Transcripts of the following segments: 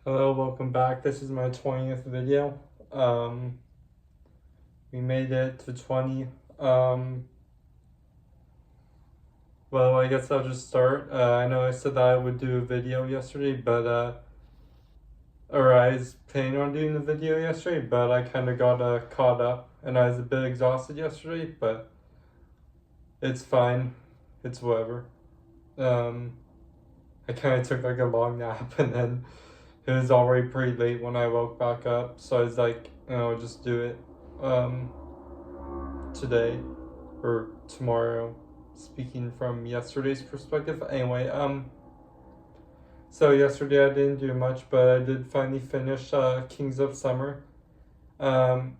Hello, welcome back. This is my 20th video. We made it to 20. Well, I guess I'll just start. I know I said that I would do a video yesterday, or I was planning on doing the video yesterday, but I kind of got caught up and I was a bit exhausted yesterday, but it's fine. It's whatever. I kind of took like a long nap and then it was already pretty late when I woke back up, so I was like, just do it today or tomorrow, speaking from yesterday's perspective. Anyway, so yesterday I didn't do much, but I did finally finish Kings of Summer. I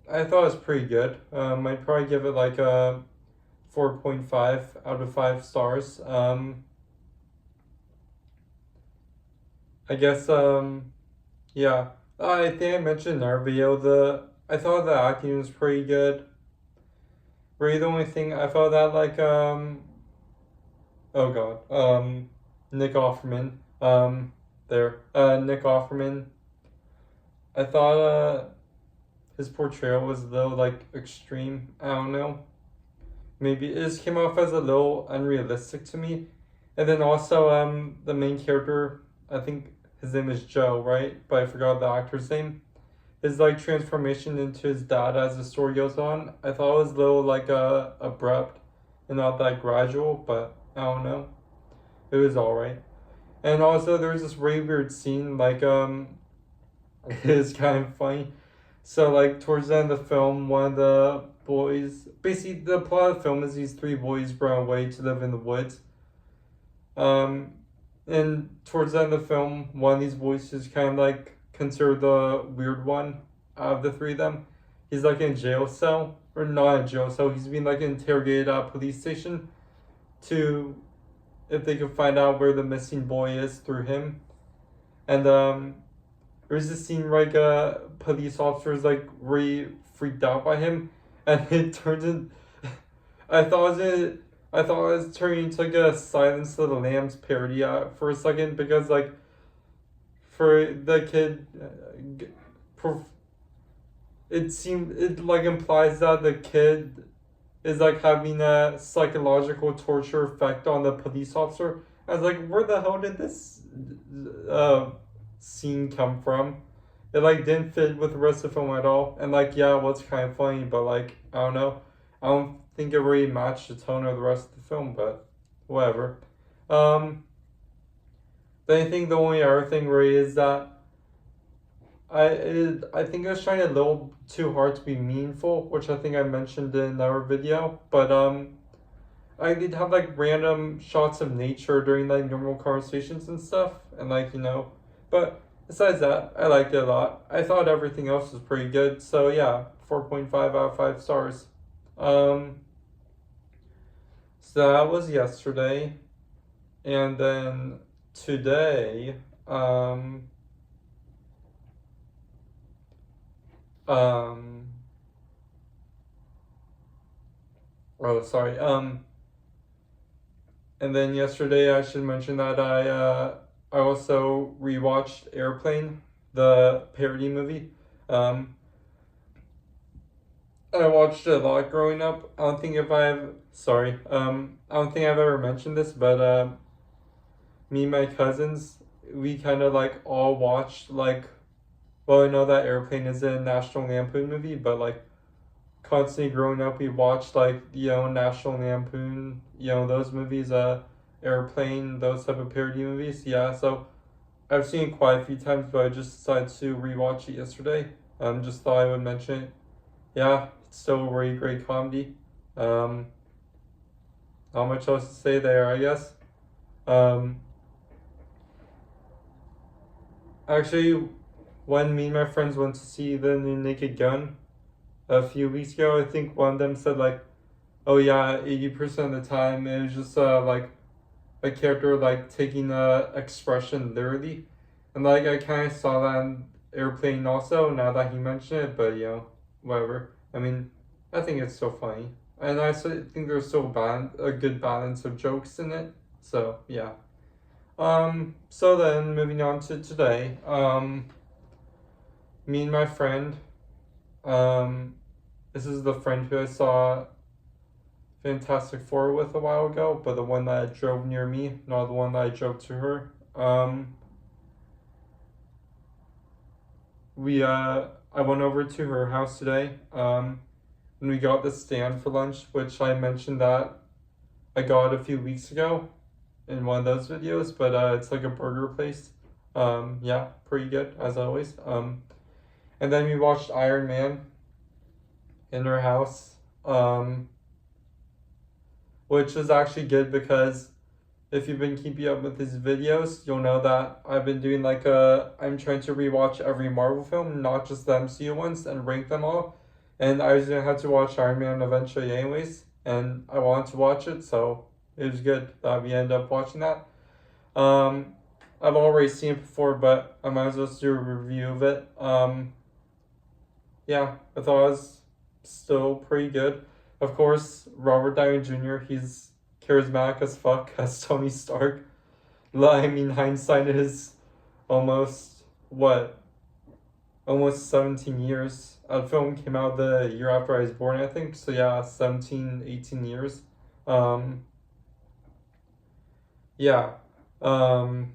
thought it was pretty good. I'd probably give it like a 4.5 out of 5 stars. I guess, yeah. I think I mentioned in our video, I thought the acting was pretty good. Really, the only thing I felt that like, oh god, Nick Offerman, Nick Offerman, I thought, his portrayal was a little, like, extreme. I don't know. Maybe it just came off as a little unrealistic to me. And then also, the main character, I think his name is Joe, right? But I forgot the actor's name. His like transformation into his dad as the story goes on, I thought it was a little like abrupt and not that gradual, but I don't know. It was alright. And also there was this really weird scene, like it is kind of funny. So like towards the end of the film, one of the boys, basically the plot of the film is these three boys run away to live in the woods. And towards the end of the film, one of these boys is kind of like considered the weird one out of the three of them. He's like in a jail cell, or not a jail cell. He's being like interrogated at a police station to if they can find out where the missing boy is through him. And there's this scene like police officers like really freaked out by him, and it turns in. I thought it I thought it was turning into like a Silence of the Lambs parody for a second because like for the kid, it like implies that the kid is like having a psychological torture effect on the police officer. I was like, where the hell did this scene come from? It like didn't fit with the rest of the film at all. And like yeah, it was kind of funny, but like I don't know. I don't think it really matched the tone of the rest of the film, but whatever. But I think the only other thing really is that I think I was trying a little too hard to be meaningful, which I think I mentioned in our video. But I did have like random shots of nature during like normal conversations and stuff, and like But besides that, I liked it a lot. I thought everything else was pretty good. So yeah, 4.5 out of 5 stars. So that was yesterday, and then today, um, oh sorry, and then yesterday I should mention that I also rewatched Airplane, the parody movie. I watched it a lot growing up. I don't think I don't think I've ever mentioned this, but me and my cousins, we kind of like all watched like, well, I know that Airplane is a National Lampoon movie, but like constantly growing up, we watched like National Lampoon, those movies, Airplane, those type of parody movies. Yeah, so I've seen it quite a few times, but I just decided to rewatch it yesterday. Just thought I would mention it. Yeah, it's still a really great comedy. Um, Not much else to say there, I guess. Um, Actually, when me and my friends went to see the new Naked Gun a few weeks ago, I think one of them said like, "Oh yeah, 80% of the time it was just like a character like taking a expression literally," and like I kind of saw that in Airplane also. Now that he mentioned it, but whatever. I mean, I think it's so funny, and I think there's a good balance of jokes in it. So yeah. So then moving on to today, me and my friend, um, this is the friend who I saw Fantastic Four with a while ago, but the one that drove near me, not the one that I drove to her. I went over to her house today, and we got the stand for lunch, which I mentioned that I got a few weeks ago in one of those videos, but it's like a burger place. Yeah, pretty good as always. And then we watched Iron Man in her house, which is actually good because if you've been keeping up with his videos, you'll know that I've been doing I'm trying to rewatch every Marvel film, not just the MCU ones, and rank them all. And I was gonna have to watch Iron Man eventually anyways, and I wanted to watch it, so it was good that we ended up watching that. I've already seen it before, but I might as well do a review of it. Yeah, I thought it was still pretty good. Of course, Robert Downey Jr., he's charismatic as fuck as Tony Stark. I mean, hindsight is almost, what, almost 17 years. The film came out the year after I was born, I think. So yeah, 17, 18 years. Yeah. Villain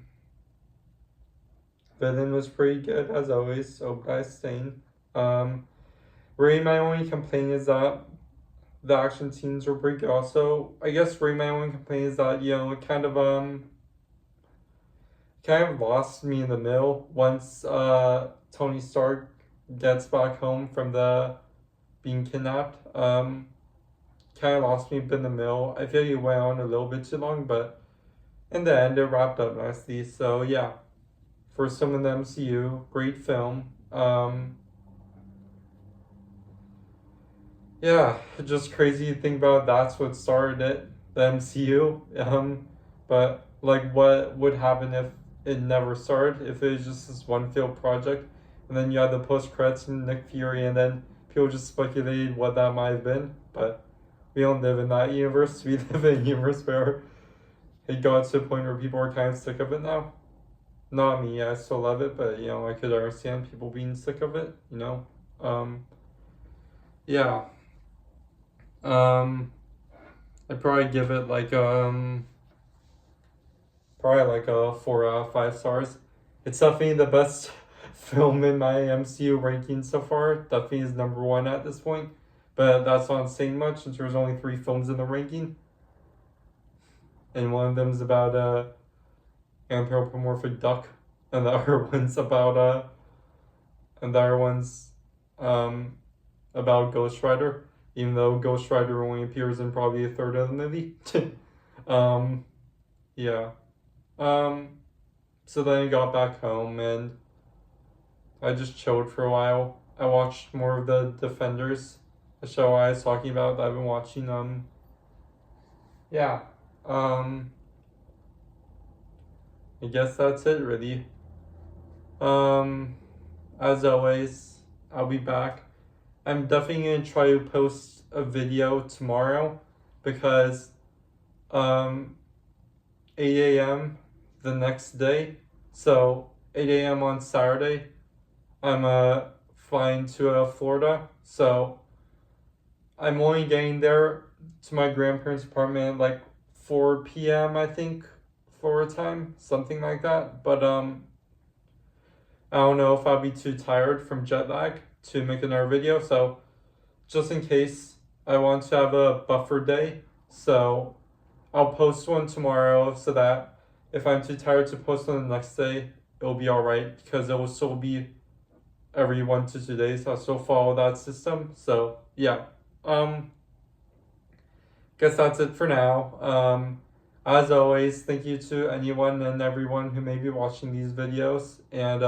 was pretty good as always, so guys staying. Really my only complaint is that the action scenes were pretty good. Also, I guess really my only complaint is that, it kind of lost me in the middle once Tony Stark gets back home from the being kidnapped. Kind of lost me a bit in the middle. I feel like it went on a little bit too long, but in the end it wrapped up nicely. So yeah, for some of the MCU, great film. Yeah, just crazy to think about that's what started it, the MCU. But like, what would happen if it never started? If it was just this one failed project, and then you had the post credits and Nick Fury, and then people just speculated what that might have been. But we don't live in that universe. We live in a universe where it got to the point where people are kind of sick of it now. Not me. I still love it, but I could understand people being sick of it. Yeah. I'd probably give it probably like a 4 out of 5 stars. It's definitely the best film in my MCU ranking so far. Definitely is number one at this point, but that's not saying much since there's only 3 films in the ranking, and one of them is about anthropomorphic duck, and the other one's about Ghost Rider, even though Ghost Rider only appears in probably a third of the movie. Yeah. So then I got back home and I just chilled for a while. I watched more of the Defenders, the show I was talking about that I've been watching. Yeah. I guess that's it really. As always, I'll be back. I'm definitely gonna try to post a video tomorrow because 8 a.m. the next day. So 8 a.m. on Saturday, I'm flying to Florida. So I'm only getting there to my grandparents' apartment at like 4 p.m. I think, Florida time, something like that. But I don't know if I'll be too tired from jet lag to make another video. So just in case, I want to have a buffer day. So I'll post one tomorrow so that if I'm too tired to post on the next day, it'll be alright because it will still be every 1 to 2 days. I'll still follow that system. So yeah. Guess that's it for now. As always, thank you to anyone and everyone who may be watching these videos, and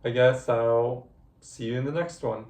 I guess I'll see you in the next one.